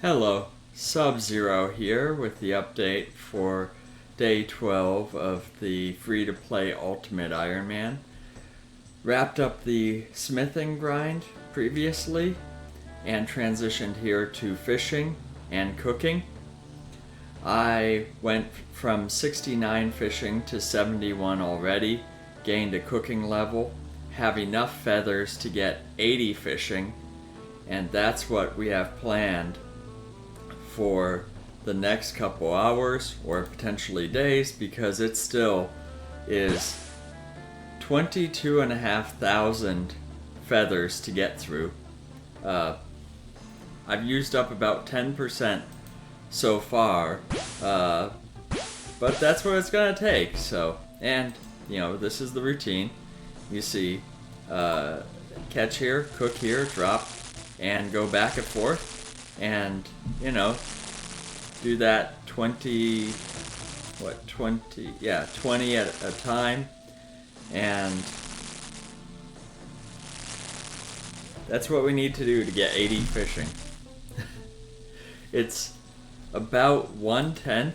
Hello, Sub-Zero here with the update for day 12 of the free-to-play Ultimate Iron Man. Wrapped up the smithing grind previously and transitioned here to fishing and cooking. I went from 69 fishing to 71 already, gained a cooking level, have enough feathers to get 80 fishing, and that's what we have planned for the next couple hours or potentially days, because it still is 22,500 feathers to get through. I've used up about 10% so far, but that's what it's gonna take. So, and this is the routine. You see, catch here, cook here, drop, and go back and forth. And do that 20 at a time, and that's what we need to do to get 80 fishing. It's about 1/10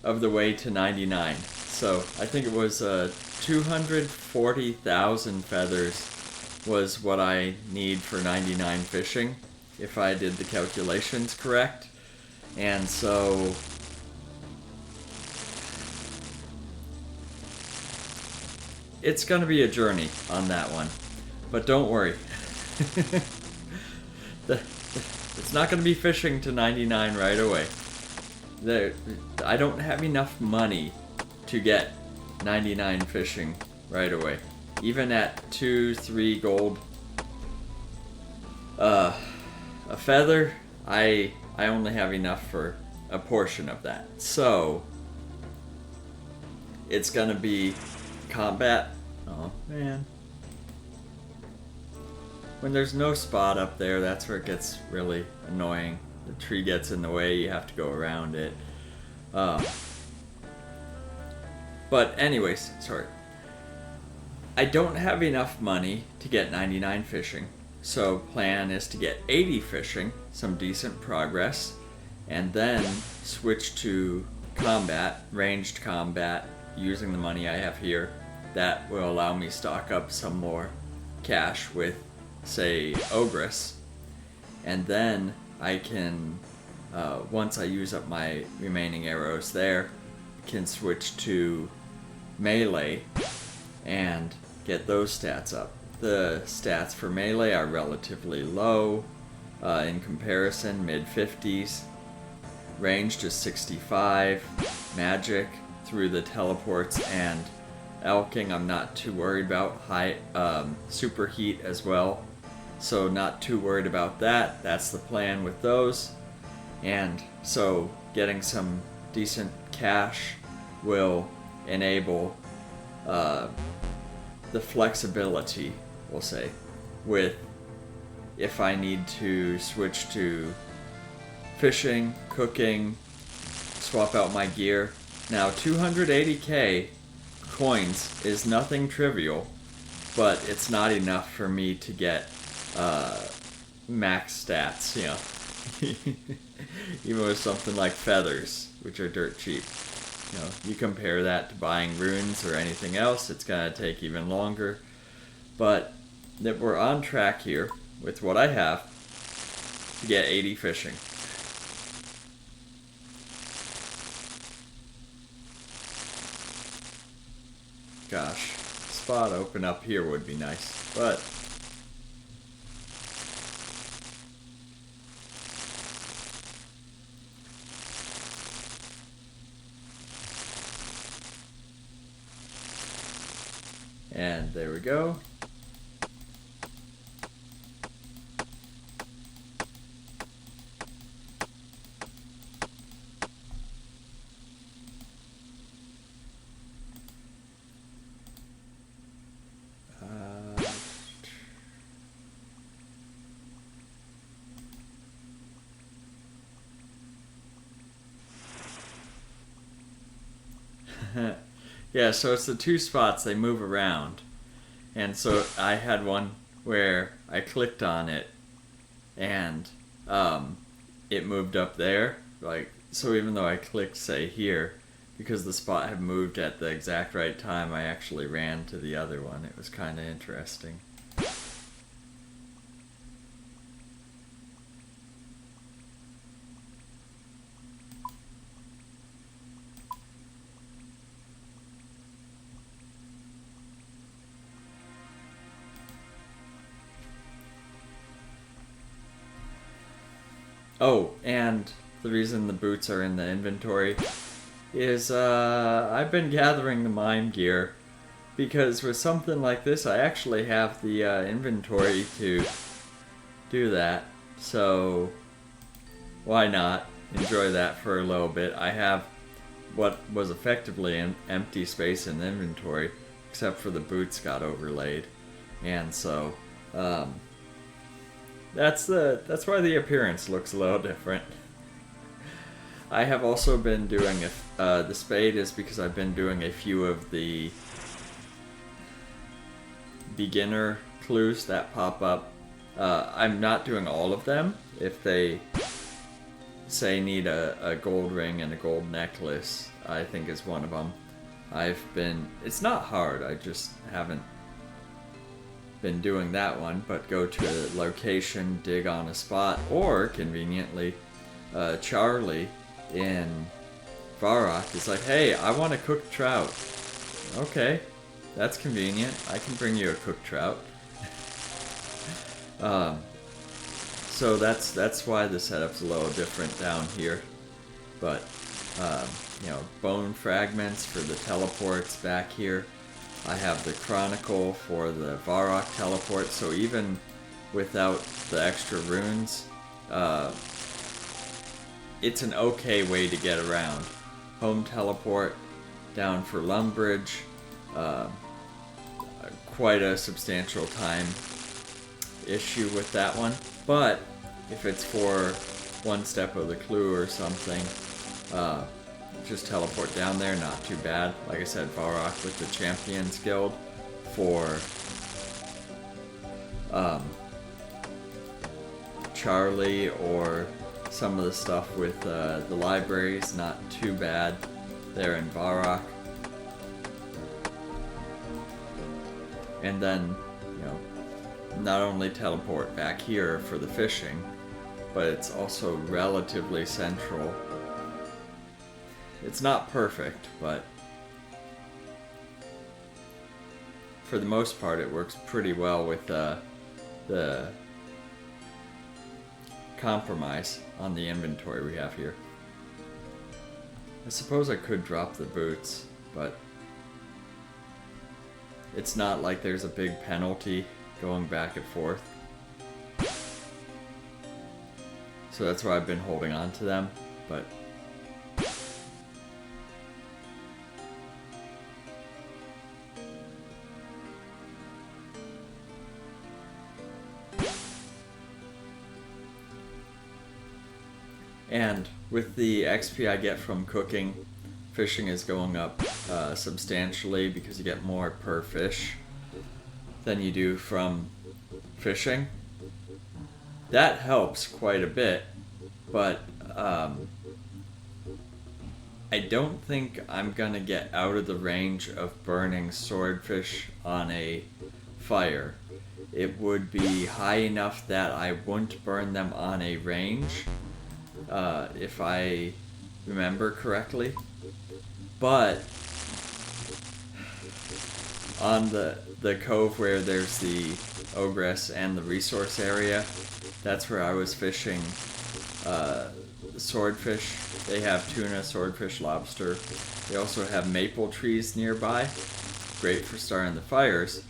of the way to 99, so I think it was 240,000 feathers was what I need for 99 fishing, if I did the calculations correct. And so it's going to be a journey on that one, but don't worry. It's not going to be fishing to 99 right away. I don't have enough money to get 99 fishing right away. Even at 2-3 gold a feather, I only have enough for a portion of that. So it's gonna be combat. Oh man. When there's no spot up there, that's where it gets really annoying. The tree gets in the way, you have to go around it. But anyways, sorry. I don't have enough money to get 99 fishing. So plan is to get 80 fishing, some decent progress, and then switch to combat, ranged combat, using the money I have here. That will allow me stock up some more cash with, say, Ogress. And then I can, once I use up my remaining arrows there, can switch to melee and get those stats up. The stats for melee are relatively low in comparison, mid-50s. Ranged is 65. Magic through the teleports and elking I'm not too worried about. High super heat as well, so not too worried about that. That's the plan with those. And so getting some decent cash will enable the flexibility, we'll say, with if I need to switch to fishing, cooking, swap out my gear. Now 280k coins is nothing trivial, but it's not enough for me to get max stats, even with something like feathers, which are dirt cheap. You compare that to buying runes or anything else, it's gonna take even longer. But that we're on track here with what I have to get 80 fishing. Gosh, spot open up here would be nice, but and there we go. Yeah, so it's the two spots, they move around. And so I had one where I clicked on it and it moved up there. Like, so even though I clicked, say, here, because the spot had moved at the exact right time, I actually ran to the other one. It was kind of interesting. Oh, and the reason the boots are in the inventory is I've been gathering the mime gear, because with something like this I actually have the inventory to do that, so why not enjoy that for a little bit. I have what was effectively an empty space in the inventory, except for the boots got overlaid, and so that's why the appearance looks a little different. I have also been doing the spade is because I've been doing a few of the beginner clues that pop up. I'm not doing all of them. If they say need a gold ring and a gold necklace, I think is one of them. It's not hard, I just haven't been doing that one, but go to a location, dig on a spot, or conveniently, Charlie in Varrock is like, hey, I want to cook trout. Okay, that's convenient. I can bring you a cooked trout. So that's why the setup's a little different down here. But bone fragments for the teleports back here. I have the Chronicle for the Varrock teleport, so even without the extra runes, it's an okay way to get around. Home teleport down for Lumbridge, quite a substantial time issue with that one, but if it's for one step of the clue or something, just teleport down there, not too bad. Like I said, Varrock with the Champions Guild for Charlie, or some of the stuff with the libraries, not too bad there in Varrock. And then, not only teleport back here for the fishing, but it's also relatively central. It's not perfect, but for the most part it works pretty well with the compromise on the inventory we have here. I suppose I could drop the boots, but it's not like there's a big penalty going back and forth. So that's why I've been holding on to them, but and with the XP I get from cooking, fishing is going up substantially, because you get more per fish than you do from fishing. That helps quite a bit, but I don't think I'm gonna get out of the range of burning swordfish on a fire. It would be high enough that I wouldn't burn them on a range, if I remember correctly. But on the cove where there's the ogress and the resource area, that's where I was fishing swordfish. They have tuna, swordfish, lobster. They also have maple trees nearby. Great for starting the fires,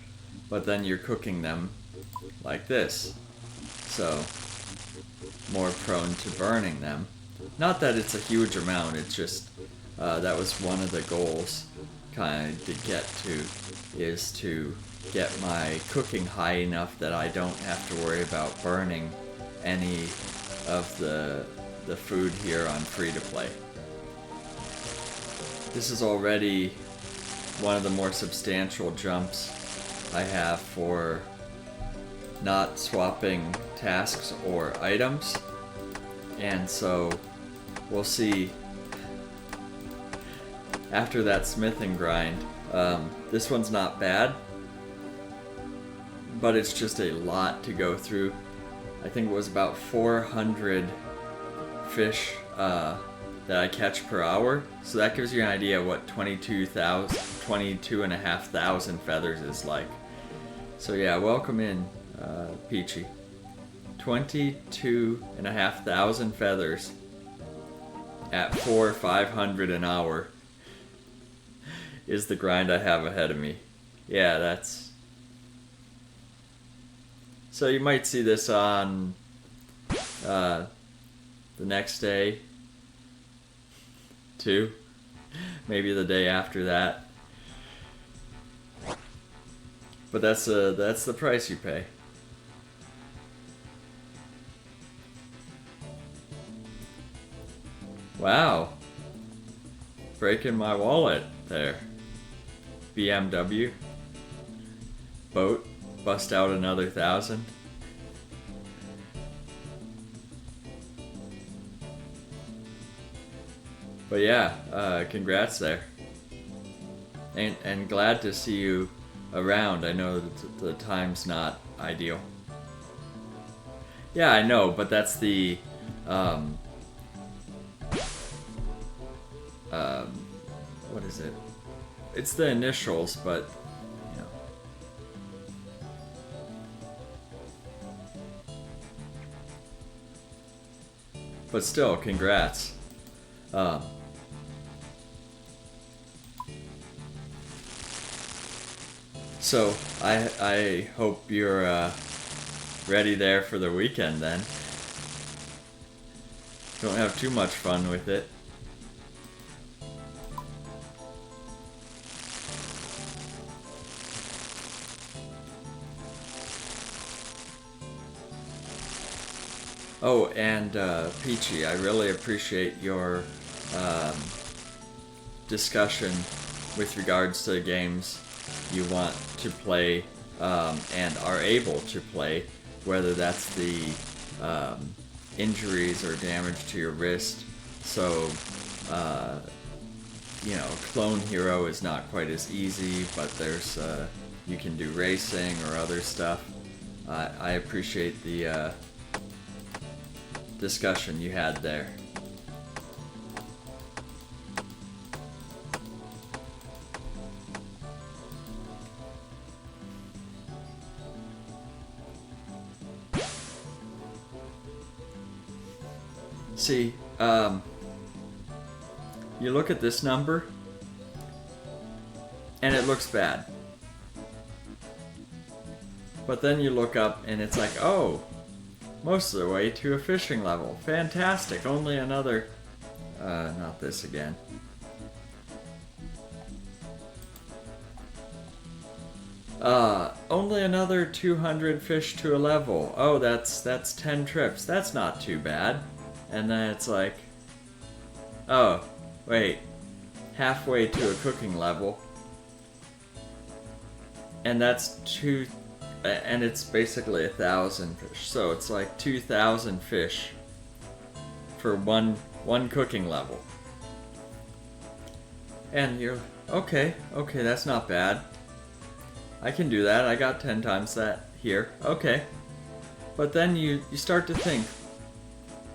but then you're cooking them like this, so more prone to burning them. Not that it's a huge amount, it's just that was one of the goals kind of to get to, is to get my cooking high enough that I don't have to worry about burning any of the food here on free-to-play. This is already one of the more substantial jumps I have for not swapping tasks or items. And so we'll see after that smithing grind. This one's not bad, but it's just a lot to go through. I think it was about 400 fish that I catch per hour. So that gives you an idea of what 22,500 feathers is like. So yeah, welcome in, Peachy. 22,500 feathers at 400 or 500 an hour is the grind I have ahead of me. Yeah, that's... So you might see this on the next day, too. Maybe the day after that. But that's the price you pay. Wow. Breaking my wallet there. BMW. Boat. Bust out another 1,000. But yeah, congrats there. And glad to see you around. I know that the time's not ideal. Yeah, I know, but that's the what is it? It's the initials, but you know. But still, congrats. So I hope you're ready there for the weekend then. Don't have too much fun with it. Oh, and Peachy, I really appreciate your discussion with regards to the games you want to play and are able to play, whether that's the injuries or damage to your wrist. So, you know, Clone Hero is not quite as easy, but there's you can do racing or other stuff. I appreciate the discussion you had there. See, you look at this number and it looks bad. But then you look up and it's like, oh, most of the way to a fishing level. Fantastic. Only another... not this again. Only another 200 fish to a level. Oh, that's 10 trips. That's not too bad. And then it's like... Oh, wait. Halfway to a cooking level. And that's two... And it's basically 1,000 fish, so it's like 2,000 fish for one cooking level. And you're okay, that's not bad. I can do that. I got 10 times that here. Okay, but then you start to think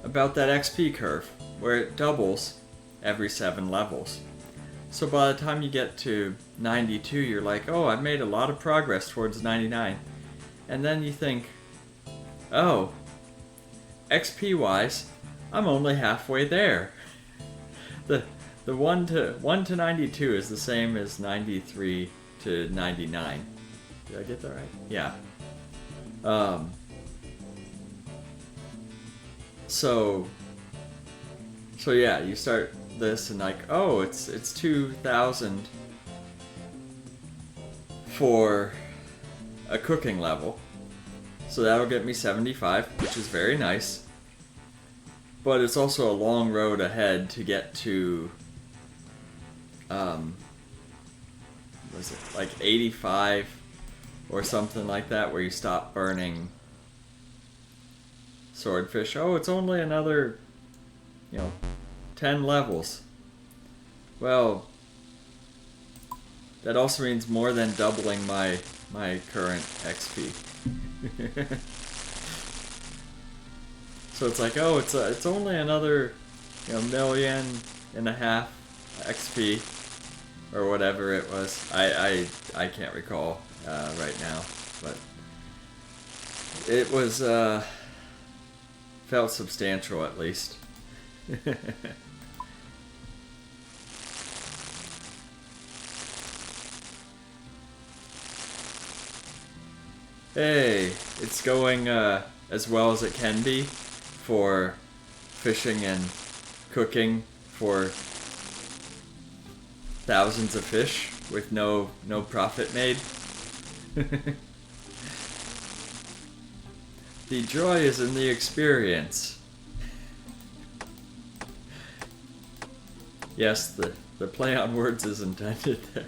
about that XP curve where it doubles every 7 levels. So by the time you get to 92, you're like, oh, I've made a lot of progress towards 99. And then you think, oh, XP-wise, I'm only halfway there. The 1 to 92 is the same as 93 to 99. Did I get that right? Yeah. So yeah, you start this and like, oh, it's 2,000 for a cooking level, so that'll get me 75, which is very nice, but it's also a long road ahead to get to was it like 85 or something like that, where you stop burning swordfish. Oh, it's only another you know, 10 levels. Well, that also means more than doubling my current XP. So it's like, oh, it's only another, you know, 1.5 million XP or whatever it was. I can't recall right now, but it was felt substantial at least. Hey, it's going as well as it can be for fishing and cooking for thousands of fish with no profit made. The joy is in the experience. Yes, the play on words is intended there.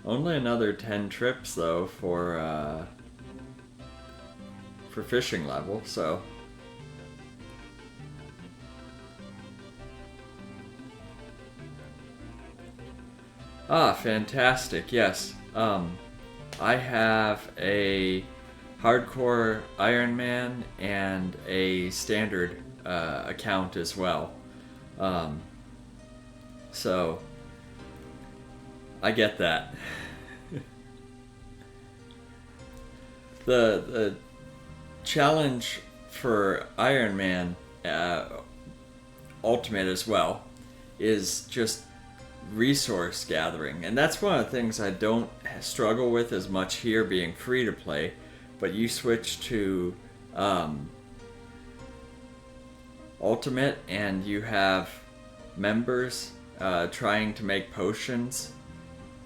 Only another 10 trips though for fishing level, so fantastic. Yes. I have a hardcore Iron Man and a standard account as well. So I get that. The challenge for Iron Man Ultimate as well is just resource gathering, and that's one of the things I don't struggle with as much here being free to play. But you switch to Ultimate and you have members trying to make potions.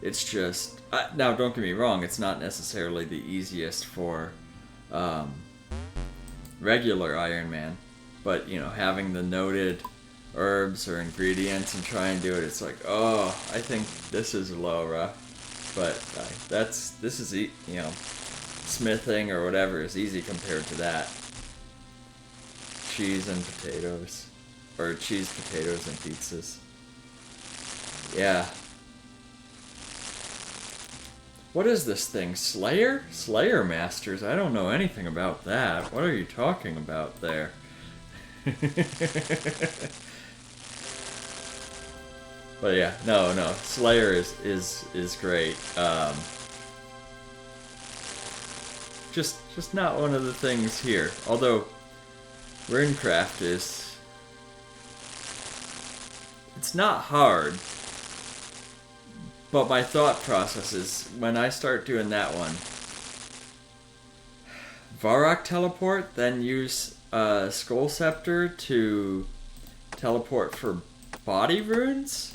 It's just now, don't get me wrong, it's not necessarily the easiest for regular Iron Man, but you know, having the noted herbs or ingredients and try and do it, it's like, oh, I think this is Laura, but this is you know, smithing or whatever is easy compared to that. Cheese and potatoes, or cheese, potatoes, and pizzas. Yeah. What is this thing? Slayer? Slayer Masters? I don't know anything about that. What are you talking about there? But yeah, no. Slayer is great. Just not one of the things here. Although Runecraft is, it's not hard. But my thought process is, when I start doing that one, Varrock teleport, then use Skull Scepter to teleport for body runes?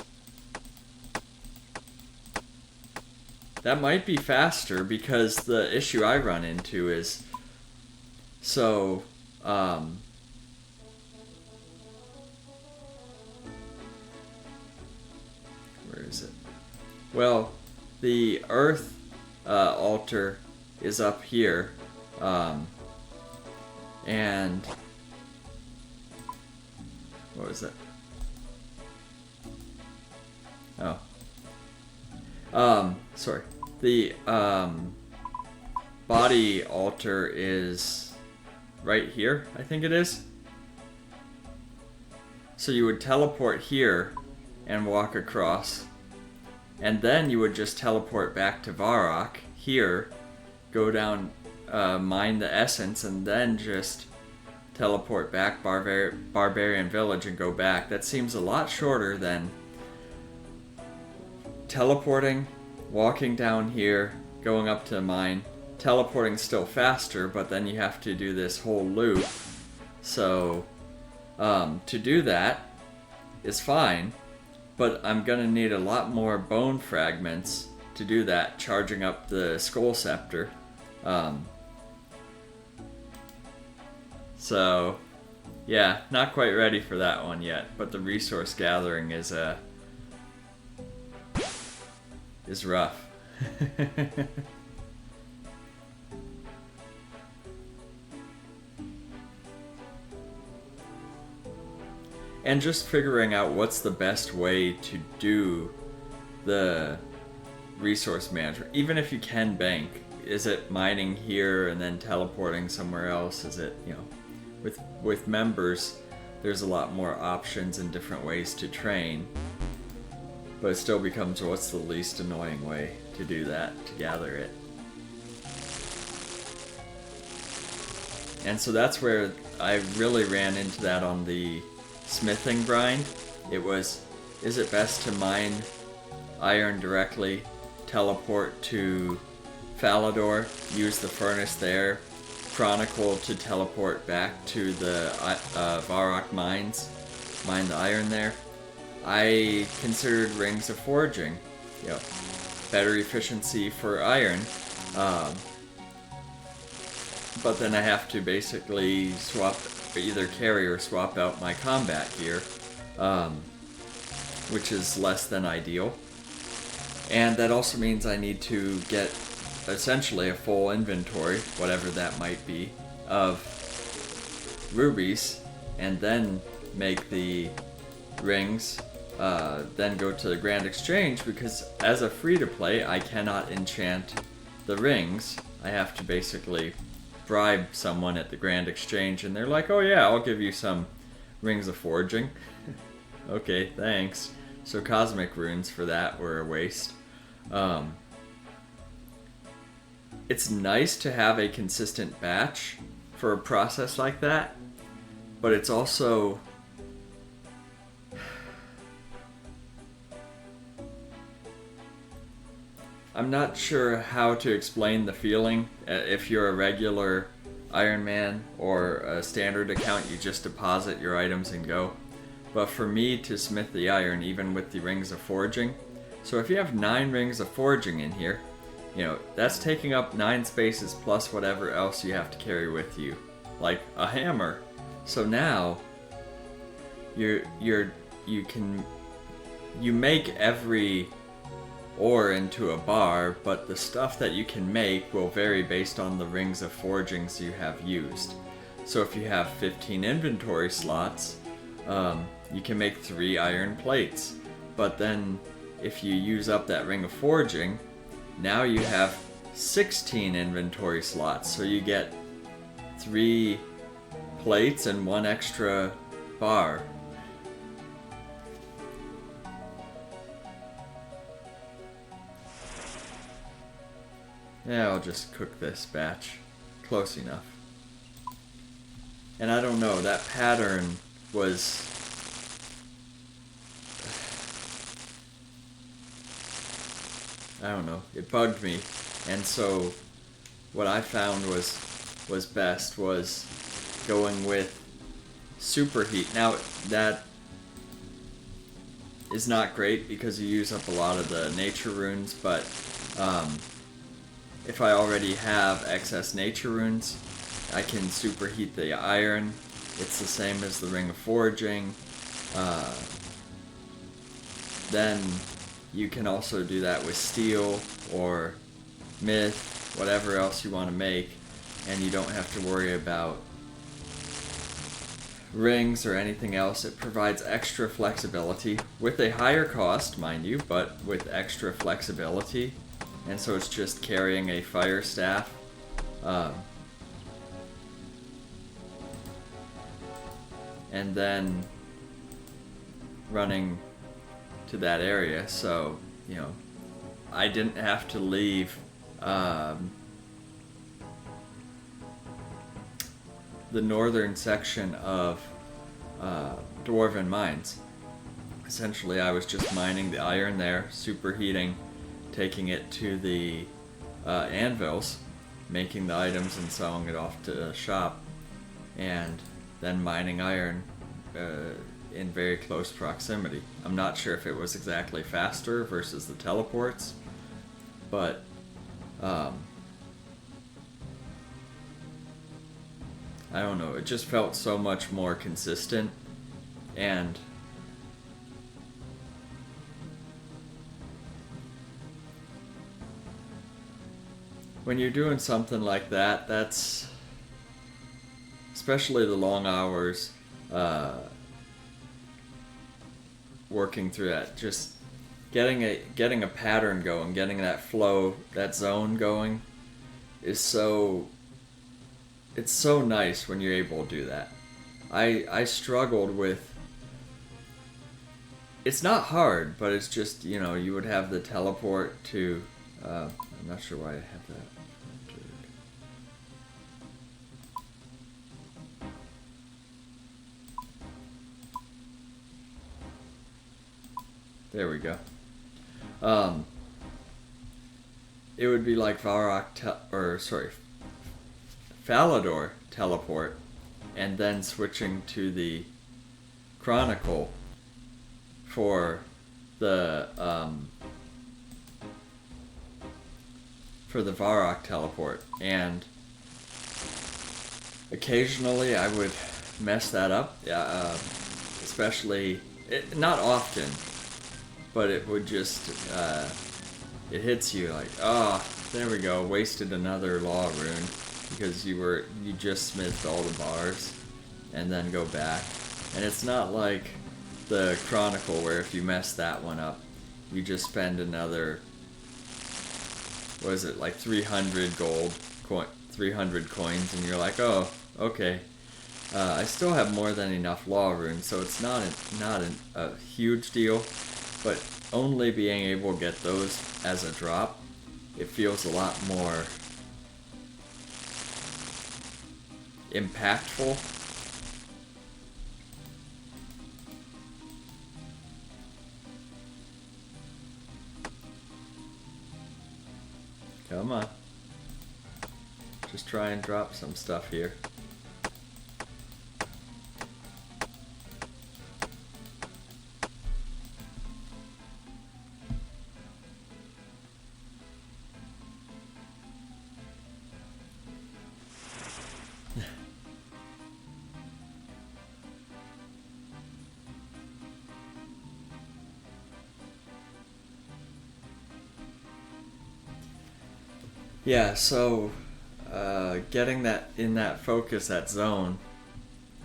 That might be faster, because the issue I run into is, so, where is it? Well, the Earth altar is up here, and what was it? Oh, sorry. The body altar is right here, I think it is. So you would teleport here and walk across. And then you would just teleport back to Varrock here, go down, mine the essence, and then just teleport back Barbarian Village and go back. That seems a lot shorter than teleporting, walking down here, going up to mine. Teleporting still faster, but then you have to do this whole loop. So to do that is fine. But I'm gonna need a lot more bone fragments to do that, charging up the Skull Scepter. So, Yeah, not quite ready for that one yet, but the resource gathering is rough. And just figuring out what's the best way to do the resource management. Even if you can bank, is it mining here and then teleporting somewhere else? Is it, with members, there's a lot more options and different ways to train. But it still becomes, what's the least annoying way to do that, to gather it? And so that's where I really ran into that on the smithing grind. It was, is it best to mine iron directly, teleport to Falador, use the furnace there, chronicle to teleport back to the Varrock mines, mine the iron there? I considered rings of forging, better efficiency for iron, but then I have to basically either carry or swap out my combat gear, which is less than ideal. And that also means I need to get essentially a full inventory, whatever that might be, of rubies, and then make the rings, then go to the Grand Exchange, because as a free-to-play, I cannot enchant the rings. I have to basically bribe someone at the Grand Exchange, and they're like, oh yeah, I'll give you some rings of forging. Okay, thanks. So cosmic runes for that were a waste. It's nice to have a consistent batch for a process like that, but it's also I'm not sure how to explain the feeling. If you're a regular Iron Man or a standard account, you just deposit your items and go. But for me to smith the iron, even with the rings of forging, so if you have 9 rings of forging in here, that's taking up 9 spaces plus whatever else you have to carry with you, like a hammer. So now you make every ore into a bar, but the stuff that you can make will vary based on the rings of forgings you have used. So if you have 15 inventory slots, you can make 3 iron plates. But then if you use up that ring of forging, now you have 16 inventory slots, so you get 3 plates and 1 extra bar. Yeah, I'll just cook this batch. Close enough. And I don't know, that pattern was... I don't know, it bugged me. And so what I found was best was going with superheat. Now that is not great because you use up a lot of the nature runes, but if I already have excess nature runes, I can superheat the iron. It's the same as the ring of forging. Then you can also do that with steel or myth, whatever else you want to make, and you don't have to worry about rings or anything else. It provides extra flexibility with a higher cost, mind you, but with extra flexibility. And so it's just carrying a fire staff. And then running to that area. So, I didn't have to leave the northern section of Dwarven Mines. Essentially, I was just mining the iron there, superheating, taking it to the anvils, making the items and selling it off to the shop, and then mining iron in very close proximity. I'm not sure if it was exactly faster versus the teleports, but I don't know, it just felt so much more consistent. And when you're doing something like that, that's especially the long hours, working through that, just getting a pattern going, getting that flow, that zone going, is so, it's so nice when you're able to do that. I struggled with, it's not hard, but it's just, you know, you would have the teleport to, I'm not sure why I have that. There we go. It would be like Falador teleport, and then switching to the Chronicle for the Varrock teleport, and occasionally I would mess that up. Especially not often, but it would just it hits you like, oh, there we go, wasted another law rune because you just smithed all the bars and then go back. And it's not like the Chronicle where if you mess that one up, you just spend another, what is it, like 300 coins, and you're like, oh, okay. I still have more than enough law runes, so it's not a huge deal, but only being able to get those as a drop, it feels a lot more impactful. Come on. Just try and drop some stuff here. Yeah, so getting that in that focus, that zone,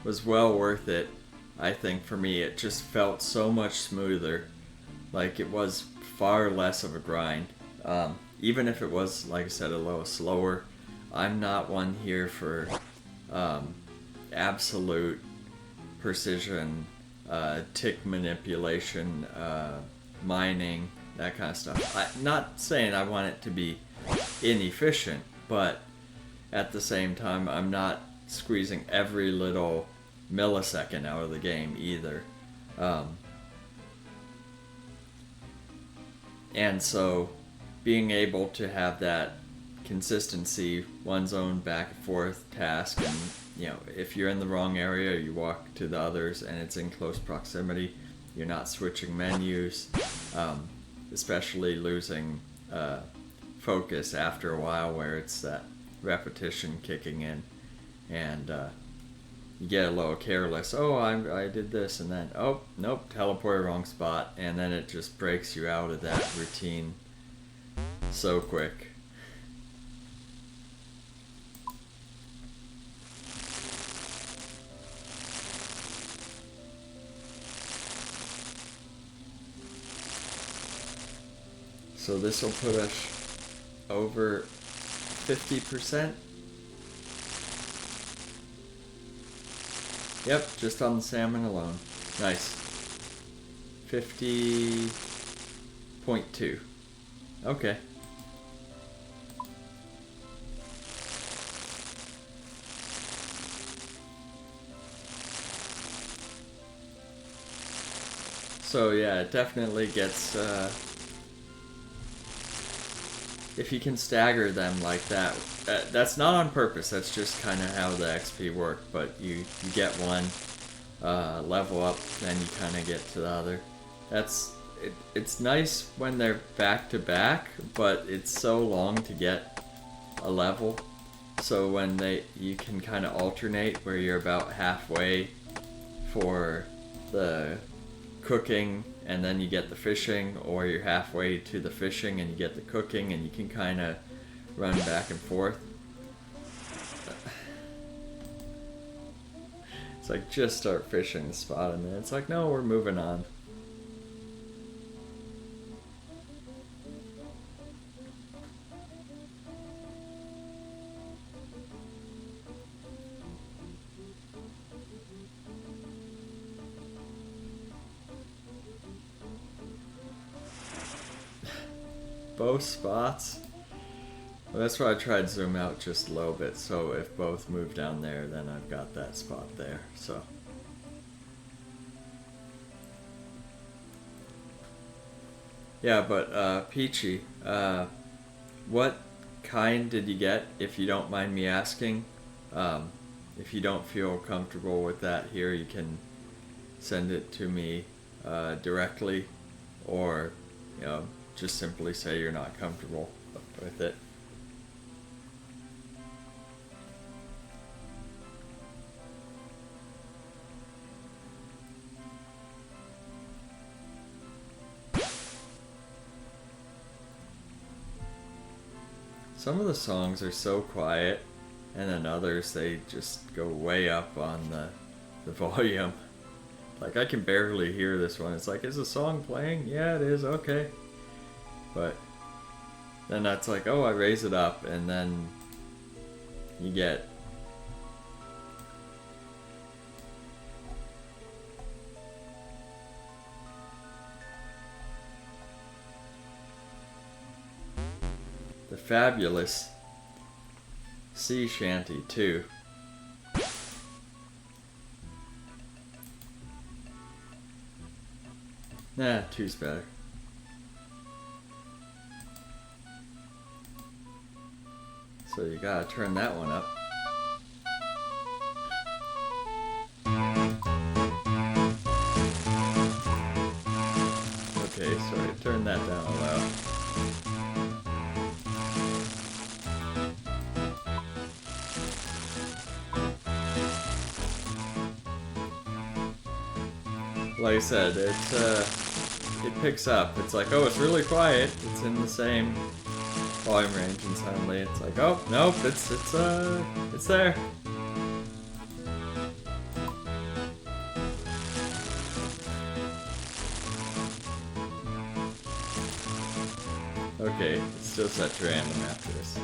was well worth it. I think for me, it just felt so much smoother. Like it was far less of a grind. Even if it was, like I said, a little slower, I'm not one here for absolute precision, tick manipulation, mining, that kind of stuff. I'm not saying I want it to be inefficient, but at the same time, I'm not squeezing every little millisecond out of the game either. And so being able to have that consistency, one zone back and forth task, and you know, if you're in the wrong area, you walk to the others and it's in close proximity, you're not switching menus, especially losing focus after a while where it's that repetition kicking in, and you get a little careless. Oh, I did this, and then, oh, nope, teleported wrong spot, and then it just breaks you out of that routine so quick. So this will put us over 50%. Yep, just on the salmon alone. Nice. 50.2. Okay. So yeah, it definitely gets, if you can stagger them like that, that's not on purpose, that's just kind of how the XP work, but you get one level up, then you kind of get to the other. It's nice when they're back to back, but it's so long to get a level. So when you can kind of alternate where you're about halfway for the cooking and then you get the fishing, or you're halfway to the fishing and you get the cooking, and you can kind of run back and forth. It's like, just start fishing the spot, and then it's like, no, we're moving on. Both spots? Well, that's why I tried zoom out just a little bit, so if both move down there, then I've got that spot there, so. Yeah, but Peachy, what kind did you get, if you don't mind me asking? If you don't feel comfortable with that here, you can send it to me directly, or just simply say you're not comfortable with it. Some of the songs are so quiet, and then others, they just go way up on the volume. Like, I can barely hear this one. It's like, is the song playing? Yeah, it is, okay. But then that's like, oh, I raise it up, and then you get the fabulous sea shanty too. Nah, two's better. So you gotta turn that one up. Okay, sorry, turn that down a low. Like I said, it picks up. It's like, oh, it's really quiet. It's in the same volume range, and suddenly it's like, oh, nope, it's there. Okay, it's still set to random after this.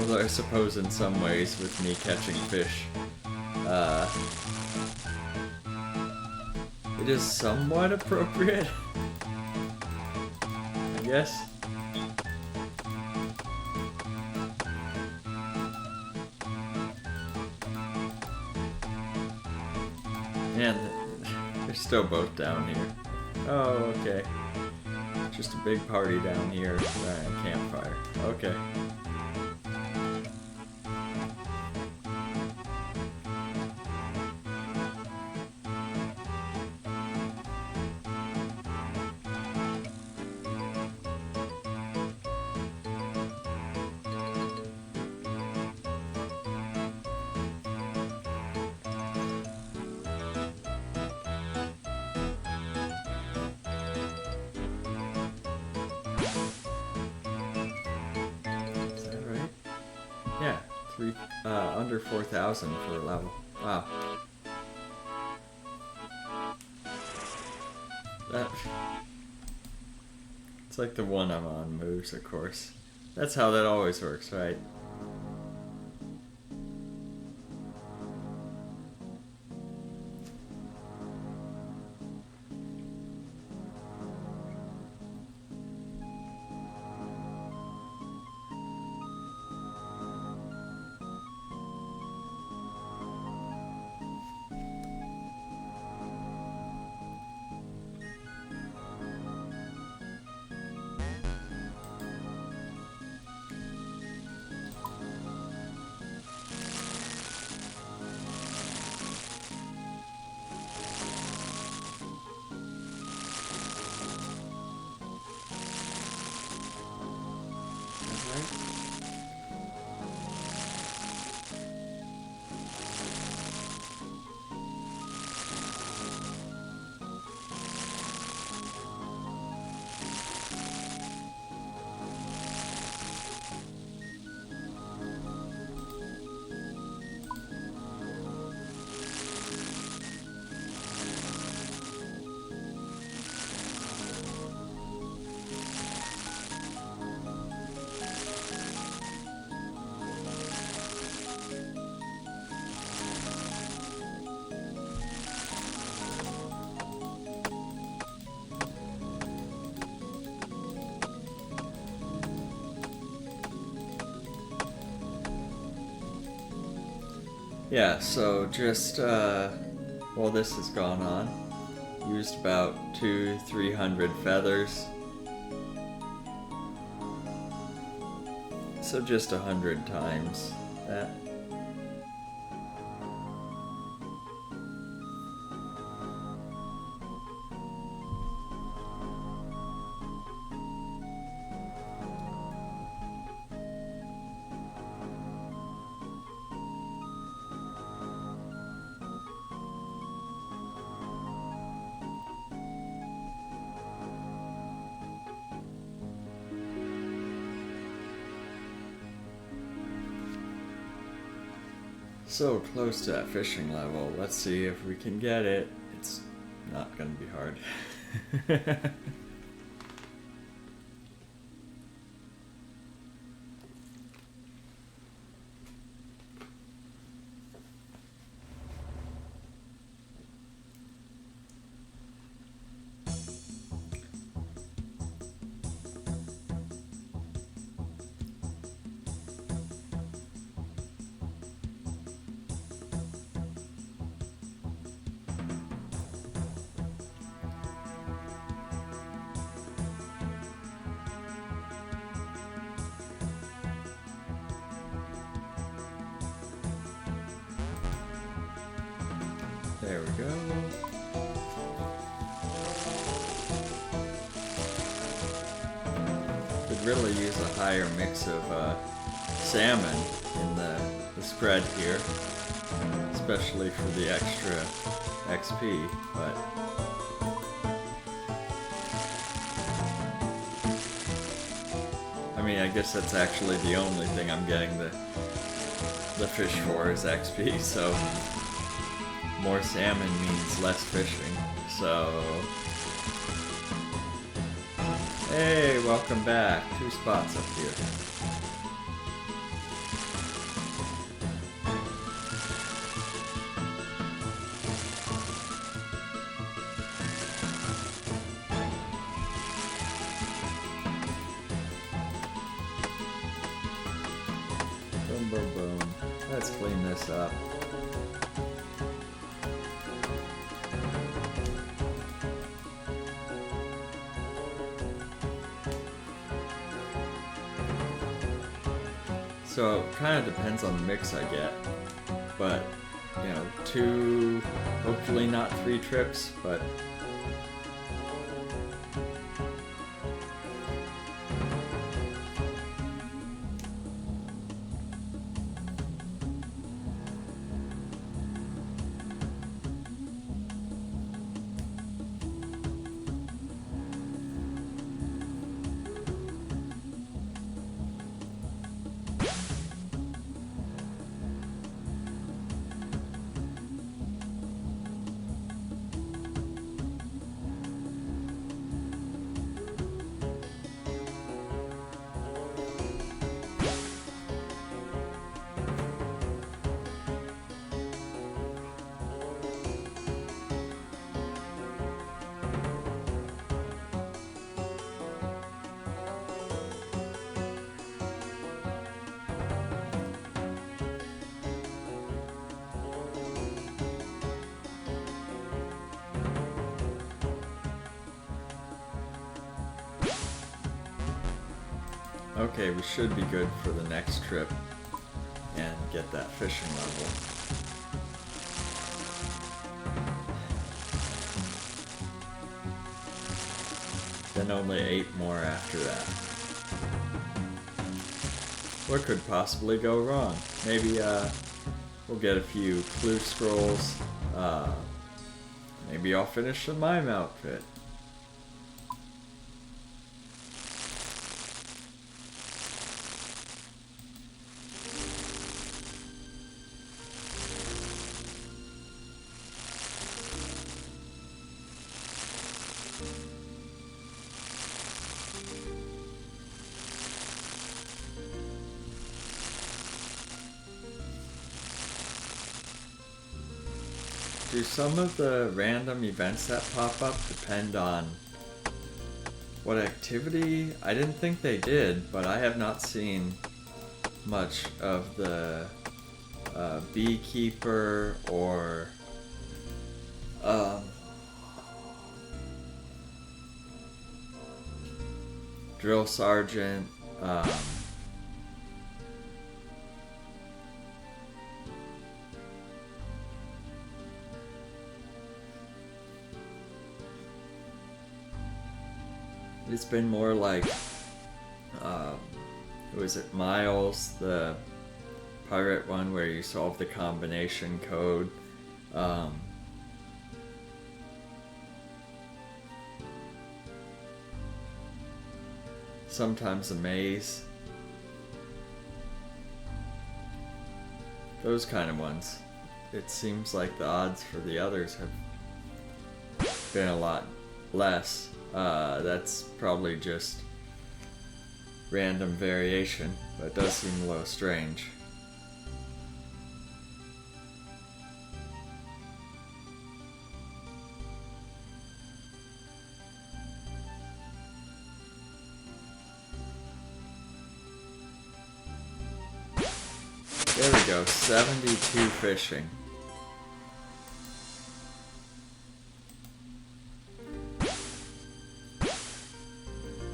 Although I suppose in some ways, with me catching fish, it is somewhat appropriate, I guess. And they're still both down here. Oh, okay. Just a big party down here. Campfire. Okay. Yeah, under 4,000 for a level. Wow. It's like the one I'm on moves, of course. That's how that always works, right? Yeah, so just, well, this has gone on. Used about 300 feathers. So just 100 times that. So close to that fishing level. Let's see if we can get it. It's not going to be hard. There we go. Could really use a higher mix of salmon in the spread here, especially for the extra XP, but I mean, I guess that's actually the only thing I'm getting the fish for is XP, so more salmon means less fishing, so... Hey, welcome back. 2 spots up here. Boom, boom, boom. Let's clean this up. So it kind of depends on the mix I get, but you know, 2, hopefully not 3 trips, but okay, we should be good for the next trip and get that fishing level. Then only 8 more after that. What could possibly go wrong? Maybe we'll get a few clue scrolls. Maybe I'll finish the mime outfit. Do some of the random events that pop up depend on what activity? I didn't think they did, but I have not seen much of the beekeeper or drill sergeant. It's been more like, was it Miles, the pirate one where you solve the combination code? Sometimes a maze. Those kind of ones. It seems like the odds for the others have been a lot less. That's probably just random variation, but it does seem a little strange. There we go, 72 fishing.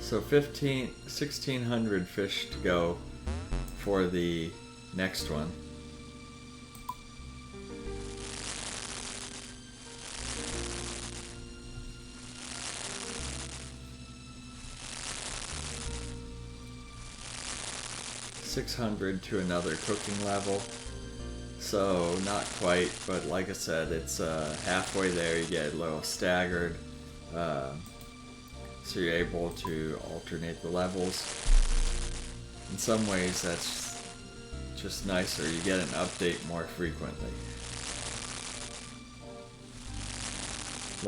So 1,600 fish to go for the next one. $600 to another cooking level. So not quite, but like I said, it's halfway there. You get a little staggered. So you're able to alternate the levels. In some ways that's just nicer. You get an update more frequently.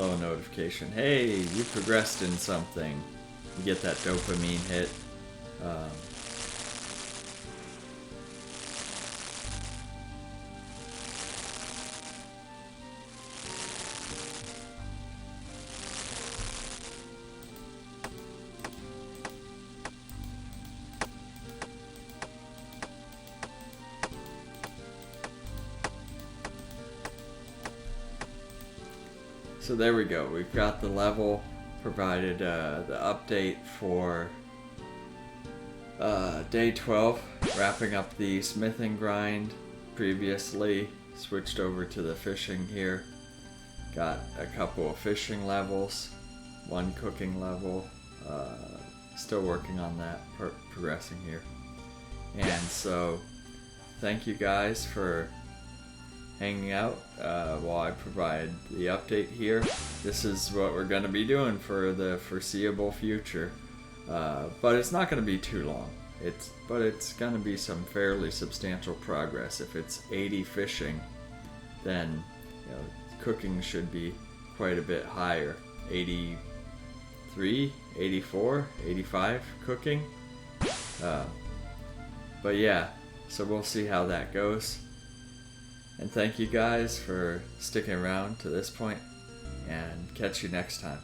Little notification. Hey, you progressed in something. You get that dopamine hit. So there we go. We've got the level, provided the update for day 12, wrapping up the smithing grind. Previously switched over to the fishing here. Got a couple of fishing levels, one cooking level. Still working on that, progressing here. And so thank you guys for hanging out while I provide the update here. This is what we're going to be doing for the foreseeable future, but it's not going to be too long. It's going to be some fairly substantial progress. If it's 80 fishing, then cooking should be quite a bit higher. 83, 84, 85 cooking. But yeah, so we'll see how that goes. And thank you guys for sticking around to this point, and catch you next time.